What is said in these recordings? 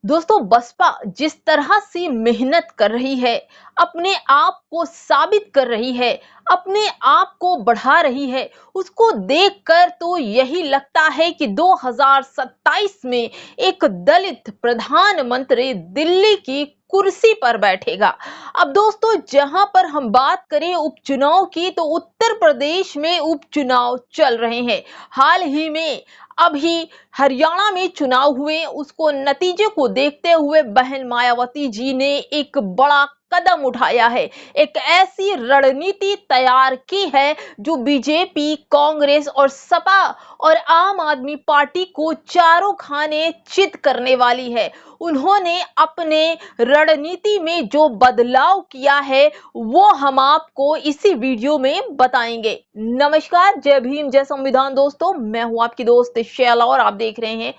दोस्तों बसपा जिस तरह से मेहनत कर रही है, अपने आप को साबित कर रही है, अपने आप को बढ़ा रही है, उसको देखकर तो यही लगता है कि 2027 में एक दलित प्रधानमंत्री दिल्ली की कुर्सी पर बैठेगा। अब दोस्तों जहां पर हम बात करें उपचुनाव की, तो उत्तर प्रदेश में उपचुनाव चल रहे हैं। हाल ही में अभी हरियाणा में चुनाव हुए, उसको नतीजे को देखते हुए बहन मायावती जी ने एक बड़ा कदम उठाया है। एक ऐसी रणनीति तैयार की है जो बीजेपी, कांग्रेस और सपा और आम आदमी पार्टी को चारों खाने चित करने वाली है। उन्होंने अपने रणनीति में जो बदलाव किया है वो हम आपको इसी वीडियो में बताएंगे। नमस्कार, जय भीम, जय संविधान। दोस्तों मैं हूं आपकी दोस्त शैला और आप देख रहे हैं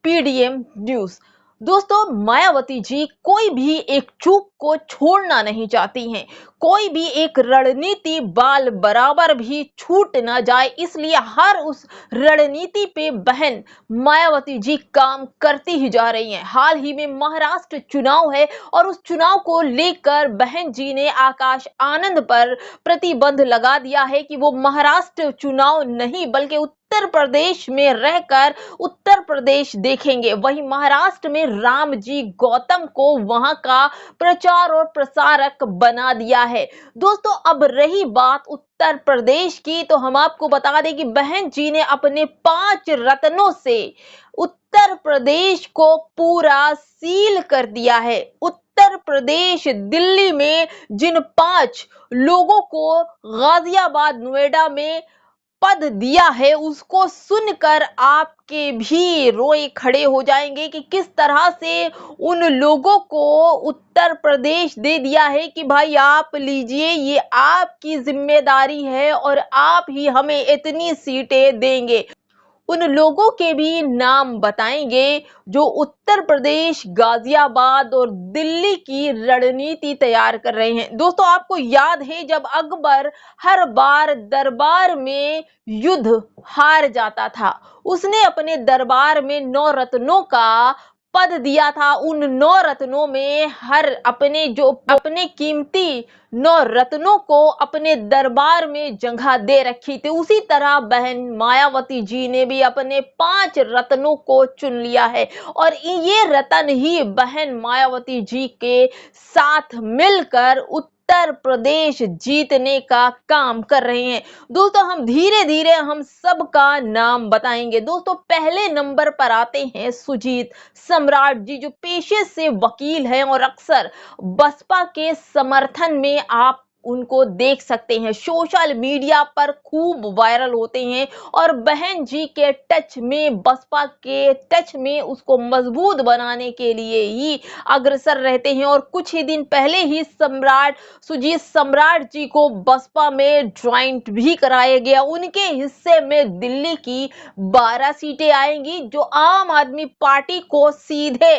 पीडीएम न्यूज। दोस्तों मायावती जी कोई भी एक चूक को छोड़ना नहीं चाहती हैं, कोई भी एक रणनीति बाल बराबर भी छूट ना जाए, इसलिए हर उस रणनीति पे बहन मायावती जी काम करती ही जा रही हैं। हाल ही में महाराष्ट्र चुनाव है और उस चुनाव को लेकर बहन जी ने आकाश आनंद पर प्रतिबंध लगा दिया है कि वो महाराष्ट्र चुनाव नहीं बल्कि उत्तर प्रदेश में रहकर उत्तर प्रदेश देखेंगे। वहीं महाराष्ट्र में राम जी गौतम को वहां का प्रचार और प्रसारक बना दिया है। दोस्तों अब रही बात उत्तर प्रदेश की, तो हम आपको बता दें कि बहन जी ने अपने 5 रत्नों से उत्तर प्रदेश को पूरा सील कर दिया है। उत्तर प्रदेश दिल्ली में जिन 5 लोगों को गाजियाबाद, नोएडा में पद दिया है, उसको सुनकर आपके भी रोए खड़े हो जाएंगे कि किस तरह से उन लोगों को उत्तर प्रदेश दे दिया है कि भाई आप लीजिए, ये आपकी जिम्मेदारी है और आप ही हमें इतनी सीटें देंगे। उन लोगों के भी नाम बताएंगे जो उत्तर प्रदेश, गाजियाबाद और दिल्ली की रणनीति तैयार कर रहे हैं। दोस्तों आपको याद है जब अकबर हर बार दरबार में युद्ध हार जाता था, उसने अपने दरबार में 9 रत्नों का पद दिया था। उन 9 रत्नों में हर अपने कीमती 9 रत्नों को अपने दरबार में जगह दे रखी थी। उसी तरह बहन मायावती जी ने भी अपने 5 रत्नों को चुन लिया है और ये रत्न ही बहन मायावती जी के साथ मिलकर उत्तर प्रदेश जीतने का काम कर रहे हैं। दोस्तों हम धीरे धीरे हम सबका नाम बताएंगे। दोस्तों पहले नंबर पर आते हैं सुजीत सम्राट जी, जो पेशे से वकील हैं और अक्सर बसपा के समर्थन में आप उनको देख सकते हैं, सोशल मीडिया पर खूब वायरल होते हैं और बहन जी के टच में, बसपा के टच में उसको मजबूत बनाने के लिए ही अग्रसर रहते हैं। और कुछ ही दिन पहले ही सुजीत सम्राट जी को बसपा में ज्वाइंट भी कराया गया। उनके हिस्से में दिल्ली की 12 सीटें आएंगी जो आम आदमी पार्टी को सीधे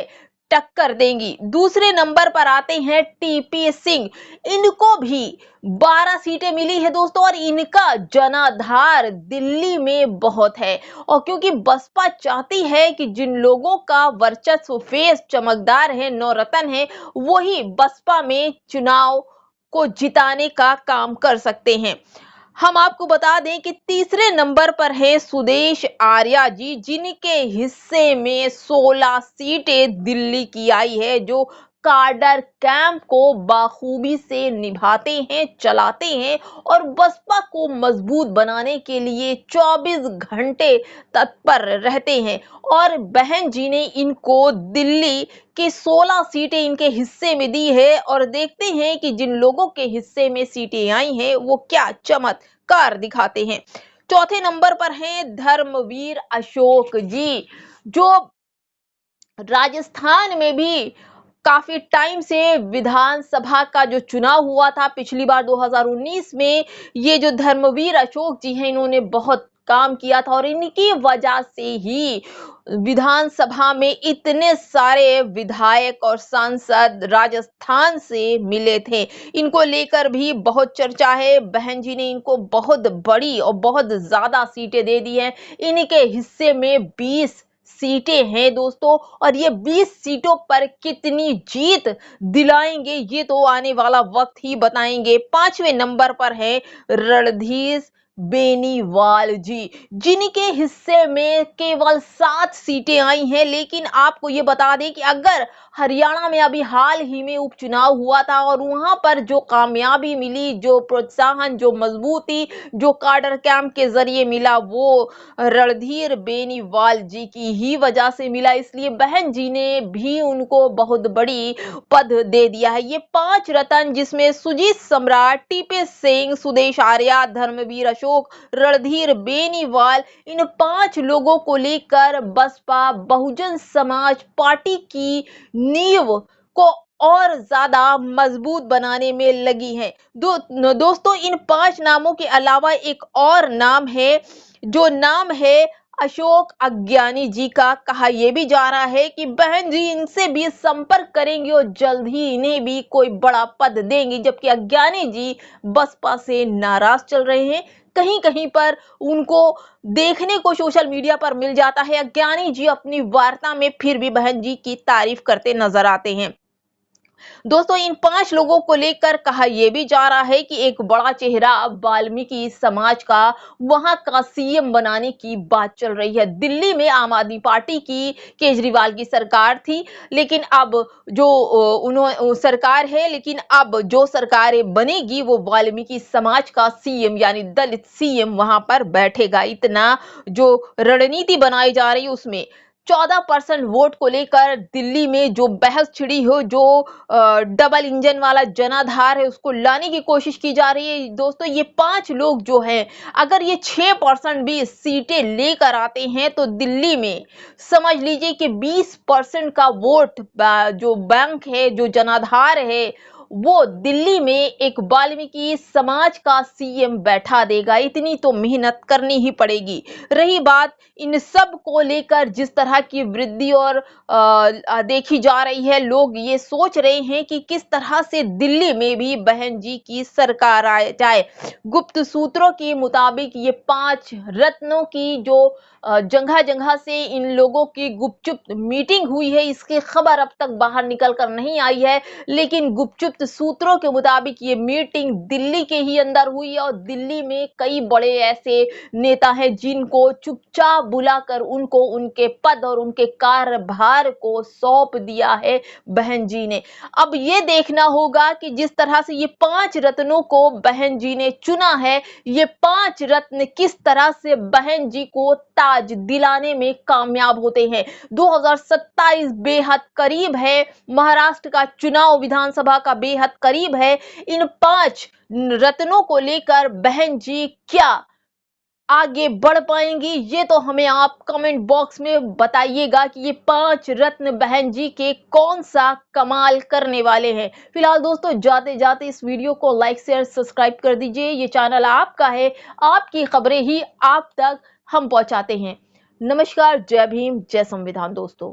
टक्कर देंगी। दूसरे नंबर पर आते हैं टीपी सिंह, इनको भी 12 सीटें मिली है दोस्तों और इनका जनाधार दिल्ली में बहुत है। और क्योंकि बसपा चाहती है कि जिन लोगों का वर्चस्व, फेस चमकदार है, नौरत्न है, वही बसपा में चुनाव को जिताने का काम कर सकते हैं। हम आपको बता दें कि तीसरे नंबर पर है सुदेश आर्या जी, जिनके हिस्से में 16 सीटें दिल्ली की आई है, जो कार्डर कैंप को बाखूबी से निभाते हैं, चलाते हैं और बसपा को मजबूत बनाने के लिए 24 घंटे तत्पर रहते हैं। और बहन जी ने इनको दिल्ली की 16 सीटें इनके हिस्से में दी है और देखते हैं कि जिन लोगों के हिस्से में सीटें आई हैं वो क्या चमत्कार दिखाते हैं। चौथे नंबर पर हैं धर्मवीर अशोक जी, जो राजस्थान में भी काफी टाइम से विधानसभा का जो चुनाव हुआ था पिछली बार 2019 में, ये जो धर्मवीर अशोक जी हैं इन्होंने बहुत काम किया था और इनकी वजह से ही विधानसभा में इतने सारे विधायक और सांसद राजस्थान से मिले थे। इनको लेकर भी बहुत चर्चा है। बहन जी ने इनको बहुत बड़ी और बहुत ज्यादा सीटें दे दी हैं। इनके हिस्से में 20 सीटें हैं दोस्तों, और ये 20 सीटों पर कितनी जीत दिलाएंगे ये तो आने वाला वक्त ही बताएंगे। 5वें नंबर पर है रणधीर बेनीवाल जी, जिनके हिस्से में केवल 7 सीटें आई हैं। लेकिन आपको ये बता दें कि अगर हरियाणा में अभी हाल ही में उपचुनाव हुआ था और वहां पर जो कामयाबी मिली, जो प्रोत्साहन, जो मजबूती, जो कार्डर कैंप के जरिए मिला, वो रणधीर बेनीवाल जी की ही वजह से मिला। इसलिए बहन जी ने भी उनको बहुत बड़ी पद दे दिया है। ये 5 रत्न, जिसमें सुजीत सम्राट, टीपी सिंह, सुदेश आर्या, धर्मवीर अशोक, रणधीर बेनीवाल, इन 5 लोगों को लेकर बसपा बहुजन समाज पार्टी की नींव को और ज्यादा मजबूत बनाने में लगी है। दोस्तों, इन 5 नामों के अलावा एक और नाम है, जो नाम है अशोक अज्ञानी जी का। कहा यह भी जा रहा है कि बहन जी इनसे भी संपर्क करेंगे और जल्द ही इन्हें भी कोई बड़ा पद देंगे, जबकि अज्ञानी जी बसपा से नाराज चल रहे हैं। कहीं कहीं पर उनको देखने को सोशल मीडिया पर मिल जाता है, अज्ञानी जी अपनी वार्ता में फिर भी बहन जी की तारीफ करते नजर आते हैं। दोस्तों, इन 5 लोगों को लेकर कहा यह भी जा रहा है कि एक बड़ा चेहरा वाल्मीकि समाज का वहां का सीएम बनाने की बात चल रही है। दिल्ली में आम आदमी पार्टी की, केजरीवाल की सरकार थी, लेकिन अब जो उन्होंने सरकार है, लेकिन अब जो सरकार बनेगी वो वाल्मीकि समाज का सीएम यानी दलित सीएम वहां पर बैठेगा। इतना जो रणनीति बनाई जा रही है उसमें 14% वोट को लेकर दिल्ली में जो बहस छिड़ी हो, जो डबल इंजन वाला जनाधार है उसको लाने की कोशिश की जा रही है। दोस्तों, ये 5 लोग जो हैं, अगर ये 6% भी सीटें लेकर आते हैं तो दिल्ली में समझ लीजिए कि 20% का वोट जो बैंक है, जो जनाधार है, वो दिल्ली में एक वाल्मीकि समाज का सीएम बैठा देगा। इतनी तो मेहनत करनी ही पड़ेगी। रही बात इन सब को लेकर जिस तरह की वृद्धि और देखी जा रही है, लोग ये सोच रहे हैं कि किस तरह से दिल्ली में भी बहन जी की सरकार आ जाए। गुप्त सूत्रों के मुताबिक ये 5 रत्नों की जो जगह जगह से इन लोगों की गुपचुप मीटिंग हुई है, इसकी खबर अब तक बाहर निकल कर नहीं आई है, लेकिन गुपचुप सूत्रों के मुताबिक ये मीटिंग दिल्ली के ही अंदर हुई है और दिल्ली में कई बड़े ऐसे नेता हैं जिनको चुपचाप बुलाकर उनको उनके पद और उनके कार्यभार को सौंप दिया है बहन जी ने। अब ये देखना होगा कि जिस तरह से ये 5 रत्नों को बहन जी ने चुना है, ये 5 रत्न किस तरह से बहन जी को ताज दिलाने में कामयाब होते हैं। 2027 बेहद करीब है, महाराष्ट्र का चुनाव विधानसभा का बेहद करीब है। इन 5 रत्नों को लेकर बहन जी क्या आगे बढ़ पाएंगी, ये तो हमें आप कमेंट बॉक्स में बताइएगा कि ये 5 रत्न बहन जी के कौन सा कमाल करने वाले हैं। फिलहाल दोस्तों, जाते जाते इस वीडियो को लाइक शेयर सब्सक्राइब कर दीजिए। ये चैनल आपका है, आपकी खबरें ही आप तक हम पहुंचाते हैं। नमस्कार, जय भीम, जय संविधान दोस्तों।